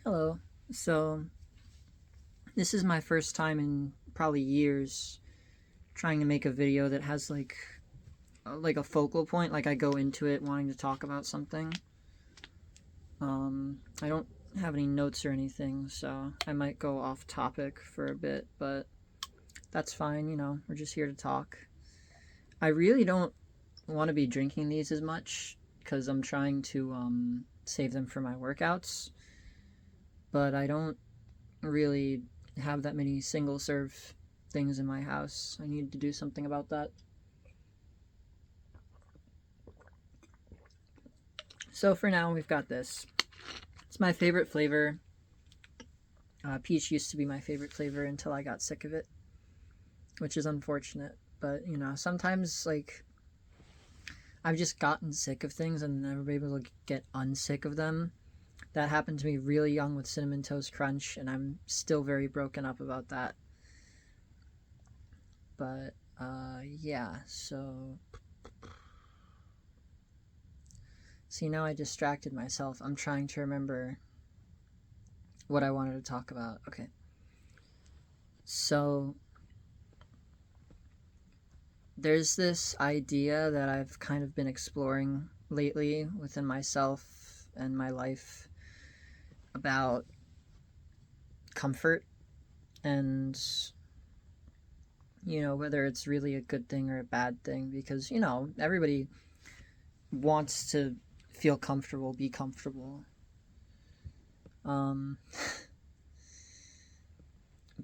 Hello. So, this is my first time in probably years trying to make a video that has like a focal point, like I go into it wanting to talk about something. I don't have any notes or anything, so I might go off topic for a bit, but that's fine, we're just here to talk. I really don't want to be drinking these as much because I'm trying to save them for my workouts, but I don't really have that many single serve things in my house. I need to do something about that. So for now, we've got this. It's my favorite flavor. Peach used to be my favorite flavor until I got sick of it, which is unfortunate. But, sometimes, I've just gotten sick of things and never been able to get unsick of them. That happened to me really young with Cinnamon Toast Crunch, and I'm still very broken up about that. But, yeah, so... See, now I distracted myself. I'm trying to remember what I wanted to talk about. Okay. So, there's this idea that I've kind of been exploring lately within myself and my life about comfort and, whether it's really a good thing or a bad thing, because, everybody wants to feel comfortable, be comfortable.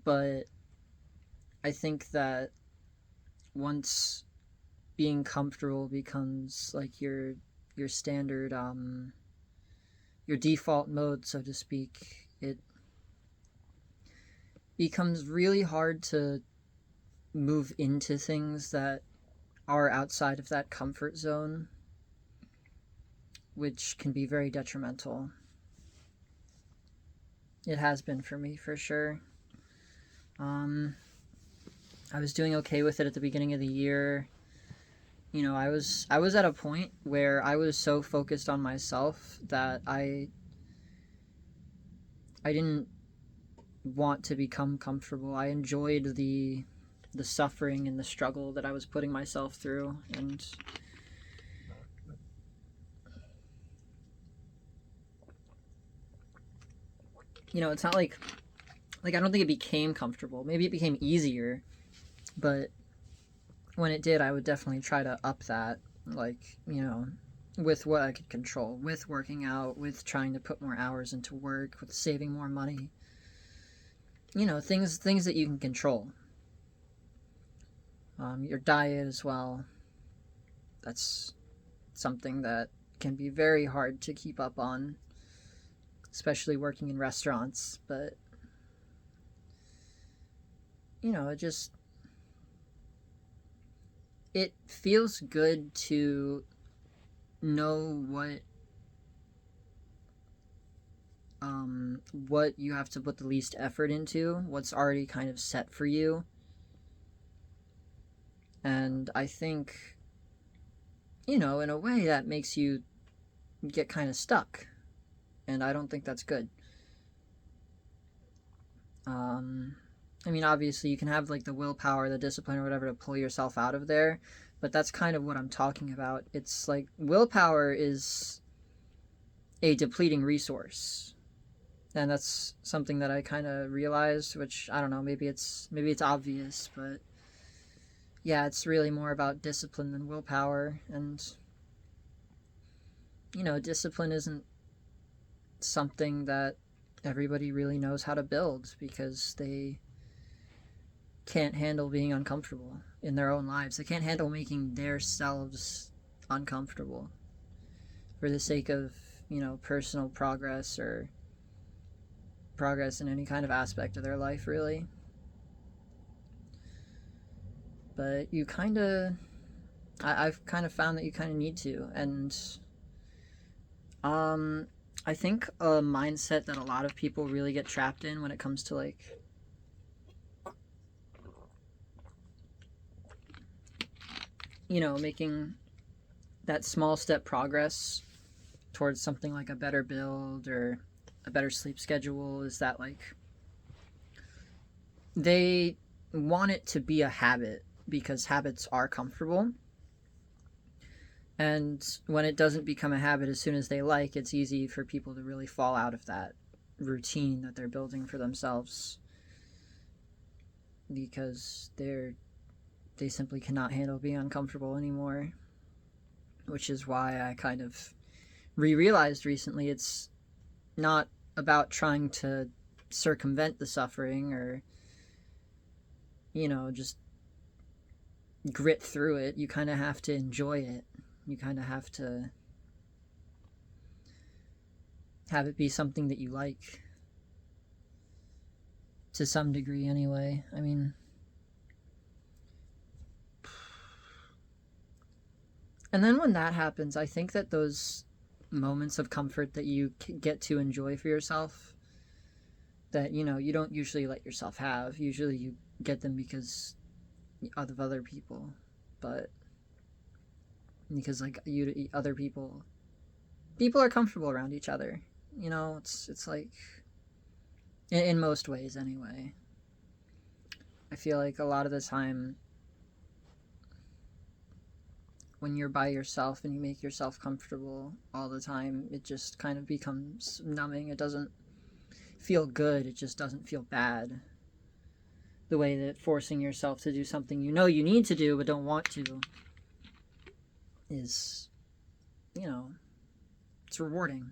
But I think that once being comfortable becomes like your standard, your default mode, so to speak, it becomes really hard to move into things that are outside of that comfort zone, which can be very detrimental. It has been for me, for sure. I was doing okay with it at the beginning of the year. I was at a point where I was so focused on myself that I didn't want to become comfortable. I enjoyed the suffering and the struggle that I was putting myself through, and it's not like I don't think it became comfortable. Maybe it became easier, but when it did, I would definitely try to up that, with what I could control, with working out, with trying to put more hours into work, with saving more money. Things that you can control. Your diet as well. That's something that can be very hard to keep up on, especially working in restaurants. But, it feels good to know what you have to put the least effort into, what's already kind of set for you. And I think, in a way that makes you get kind of stuck. And I don't think that's good. Obviously you can have the willpower, the discipline or whatever to pull yourself out of there, but that's kind of what I'm talking about. It's like willpower is a depleting resource. And that's something that I kind of realized, which I don't know, maybe it's obvious, but yeah, it's really more about discipline than willpower. And discipline isn't something that everybody really knows how to build because they can't handle being uncomfortable in their own lives. They can't handle making themselves uncomfortable for the sake of, personal progress or progress in any kind of aspect of their life, really. But you kind of, I've kind of found that you kind of need to. And I think a mindset that a lot of people really get trapped in when it comes to making that small step progress towards something like a better build or a better sleep schedule is that like they want it to be a habit because habits are comfortable. And when it doesn't become a habit as soon as they like, it's easy for people to really fall out of that routine that they're building for themselves because they simply cannot handle being uncomfortable anymore. Which is why I kind of realized recently it's not about trying to circumvent the suffering or, just grit through it. You kind of have to enjoy it. You kind of have to have it be something that you like. To some degree, anyway. I mean, and then when that happens, I think that those moments of comfort that you get to enjoy for yourself, that, you don't usually let yourself have. Usually you get them because of other people. But because, like, other people are comfortable around each other. It's like, in most ways, anyway. I feel like a lot of the time, when you're by yourself and you make yourself comfortable all the time, it just kind of becomes numbing. It doesn't feel good. It just doesn't feel bad. The way that forcing yourself to do something you know you need to do but don't want to is, it's rewarding.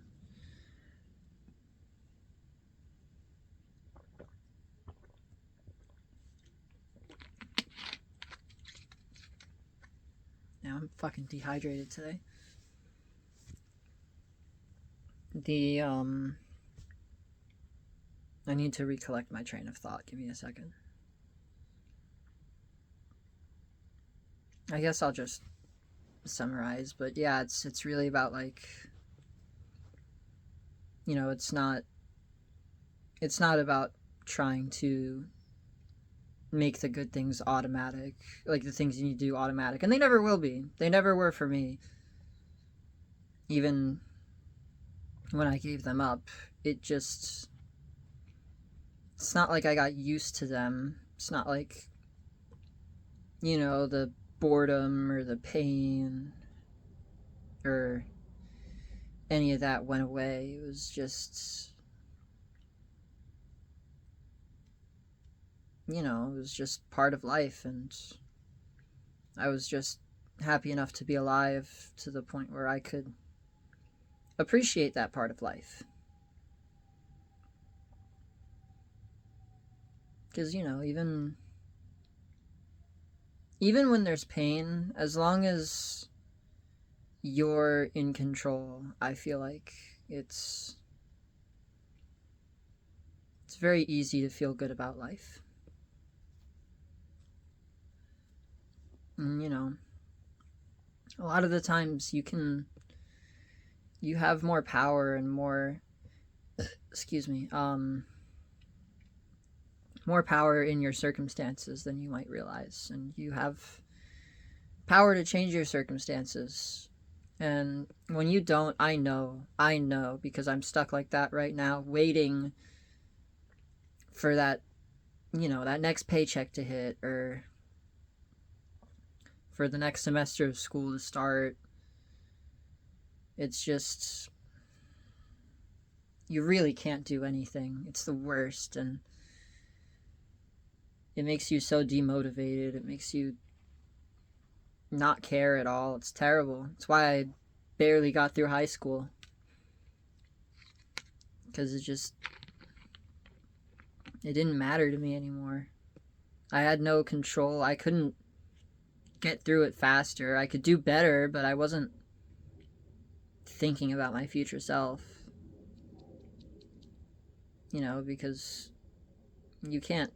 Now I'm fucking dehydrated today. I need to recollect my train of thought. Give me a second. I guess I'll just summarize, but yeah, it's really about, like, it's not about trying to make the good things automatic, like the things you need to do automatic, and they never will be. They never were for me. Even when I gave them up, it's not like I got used to them. It's not like, the boredom or the pain or any of that went away. It was just, it was just part of life, and I was just happy enough to be alive to the point where I could appreciate that part of life. Because, even when there's pain, as long as you're in control, I feel like it's very easy to feel good about life. And, a lot of the times you have more power and more, more power in your circumstances than you might realize. And you have power to change your circumstances. And when you don't, I know, because I'm stuck like that right now, waiting for that, that next paycheck to hit, or for the next semester of school to start. It's just, you really can't do anything. It's the worst, and it makes you so demotivated. It makes you not care at all. It's terrible. It's why I barely got through high school, because it didn't matter to me anymore. I had no control. I couldn't get through it faster. I could do better, but I wasn't thinking about my future self. Because you can't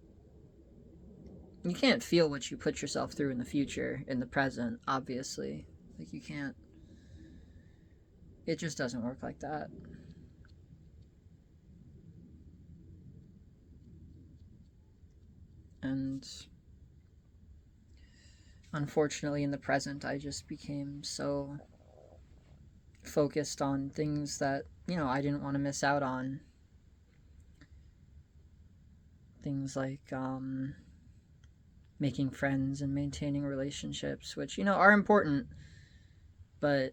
feel what you put yourself through in the future, in the present, obviously. Like, you can't. It just doesn't work like that. And unfortunately, in the present, I just became so focused on things that, I didn't want to miss out on. things like making friends and maintaining relationships, which, are important, but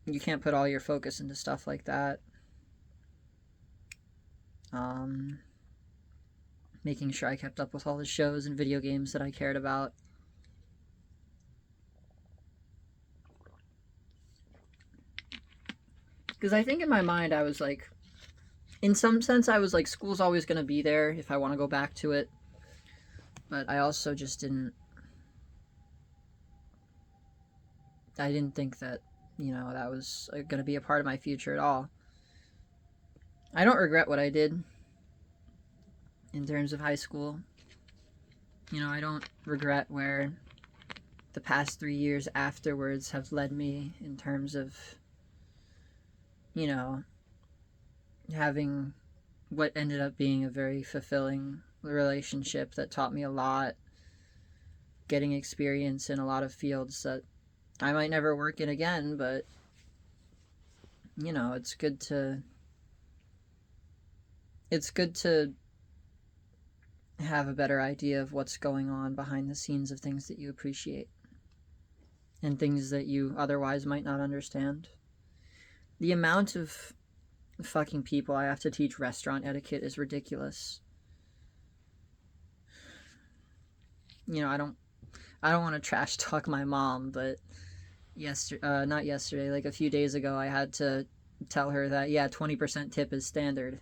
you can't put all your focus into stuff like that. Making sure I kept up with all the shows and video games that I cared about. Because I think in my mind I was like, in some sense I was like, school's always going to be there if I want to go back to it. But I also just didn't think that, that was going to be a part of my future at all. I don't regret what I did in terms of high school. I don't regret where the past 3 years afterwards have led me in terms of, having what ended up being a very fulfilling relationship that taught me a lot, getting experience in a lot of fields that I might never work in again, but it's good to have a better idea of what's going on behind the scenes of things that you appreciate and things that you otherwise might not understand. The amount of fucking people I have to teach restaurant etiquette is ridiculous. I don't want to trash talk my mom, but not yesterday, like a few days ago, I had to tell her that 20% tip is standard.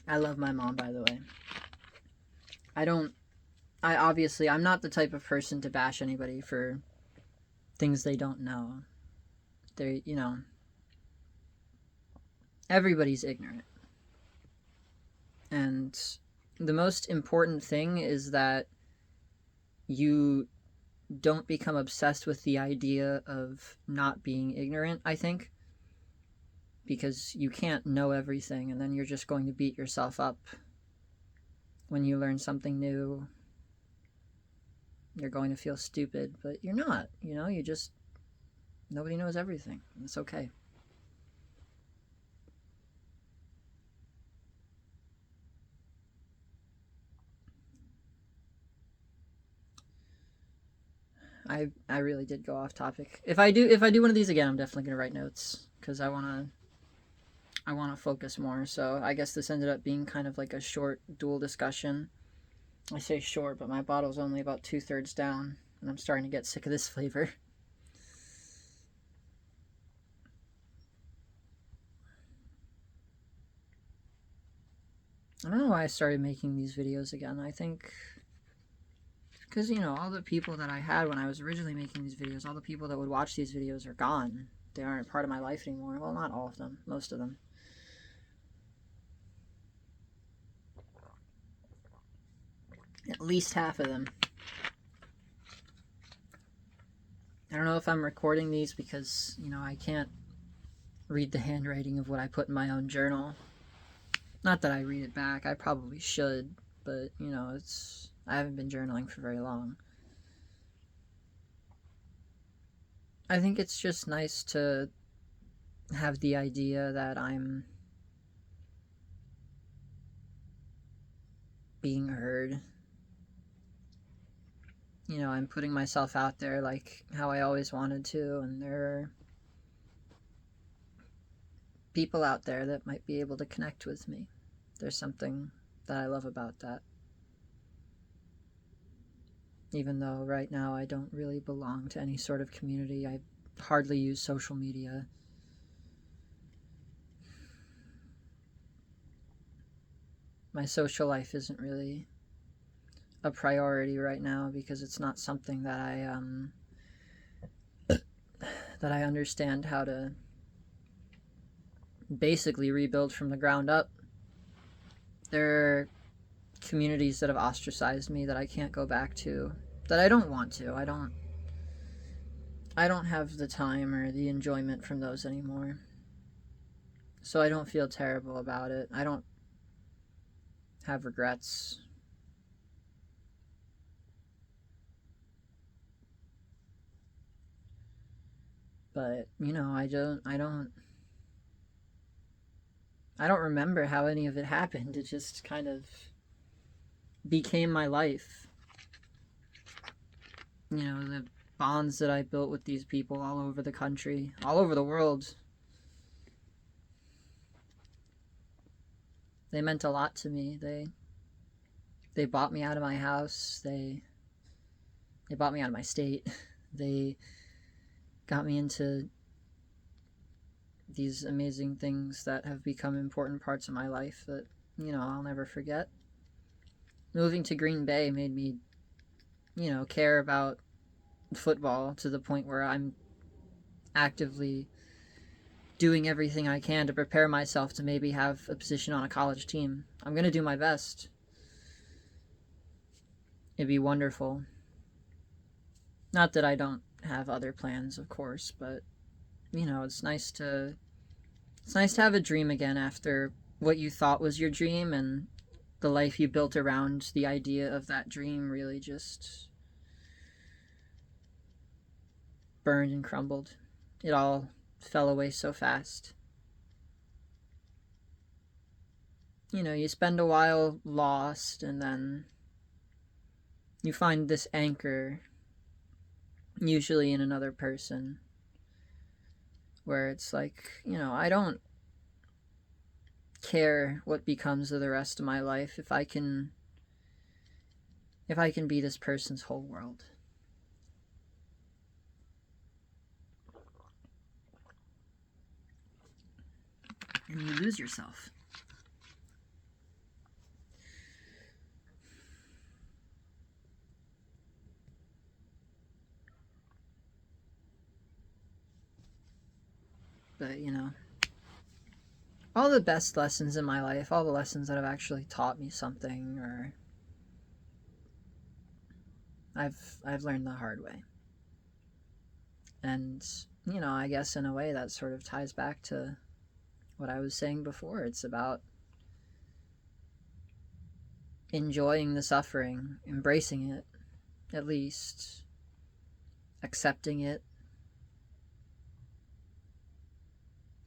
I love my mom, by the way. I'm not the type of person to bash anybody for things they don't know. Everybody's ignorant. And the most important thing is that you don't become obsessed with the idea of not being ignorant, I think. Because you can't know everything, and then you're just going to beat yourself up when you learn something new. You're going to feel stupid, but you're not. Nobody knows everything. It's okay. I really did go off topic. If I do one of these again, I'm definitely gonna write notes because I wanna focus more. So I guess this ended up being kind of like a short dual discussion. I say short, but my bottle's only about 2/3 down, and I'm starting to get sick of this flavor. I don't know why I started making these videos again. I think because, all the people that I had when I was originally making these videos, all the people that would watch these videos are gone. They aren't part of my life anymore. Well, not all of them. Most of them. At least half of them. I don't know if I'm recording these because, I can't read the handwriting of what I put in my own journal. Not that I read it back. I probably should. But, I haven't been journaling for very long. I think it's just nice to have the idea that I'm being heard. I'm putting myself out there like how I always wanted to, and there are people out there that might be able to connect with me. There's something that I love about that. Even though right now I don't really belong to any sort of community, I hardly use social media. My social life isn't really a priority right now because it's not something that I understand how to basically rebuild from the ground up. There are communities that have ostracized me that I can't go back to, that I don't want to. I don't have the time or the enjoyment from those anymore. So I don't feel terrible about it. I don't have regrets. But, I I don't remember how any of it happened. It just kind of became my life. You know, the bonds that I built with these people all over the country, all over the world. They meant a lot to me. They bought me out of my house. They bought me out of my state. They got me into these amazing things that have become important parts of my life that, you know, I'll never forget. Moving to Green Bay made me, you know, care about football to the point where I'm actively doing everything I can to prepare myself to maybe have a position on a college team. I'm going to do my best. It'd be wonderful. Not that I don't have other plans, of course, but you know, it's nice to have a dream again after what you thought was your dream and the life you built around the idea of that dream really just burned and crumbled. It all fell away so fast. You know, you spend a while lost and then you find this anchor, usually in another person, where it's like, you know, I don't care what becomes of the rest of my life if I can be this person's whole world. And you lose yourself. But, you know, all the best lessons in my life, all the lessons that have actually taught me something, or I've learned the hard way. And, you know, I guess in a way that sort of ties back to what I was saying before. It's about enjoying the suffering, embracing it, at least, accepting it,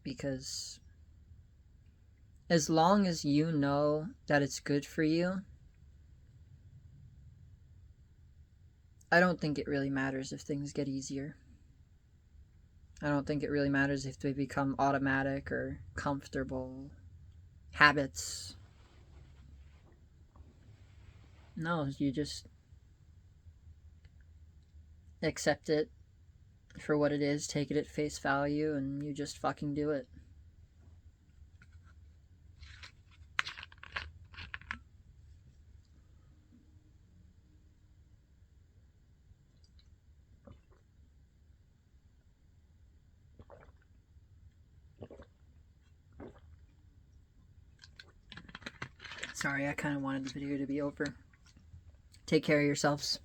because as long as you know that it's good for you, I don't think it really matters if things get easier. I don't think it really matters if they become automatic or comfortable habits. No, you just accept it for what it is, take it at face value, and you just fucking do it. Sorry, I kind of wanted the video to be over. Take care of yourselves.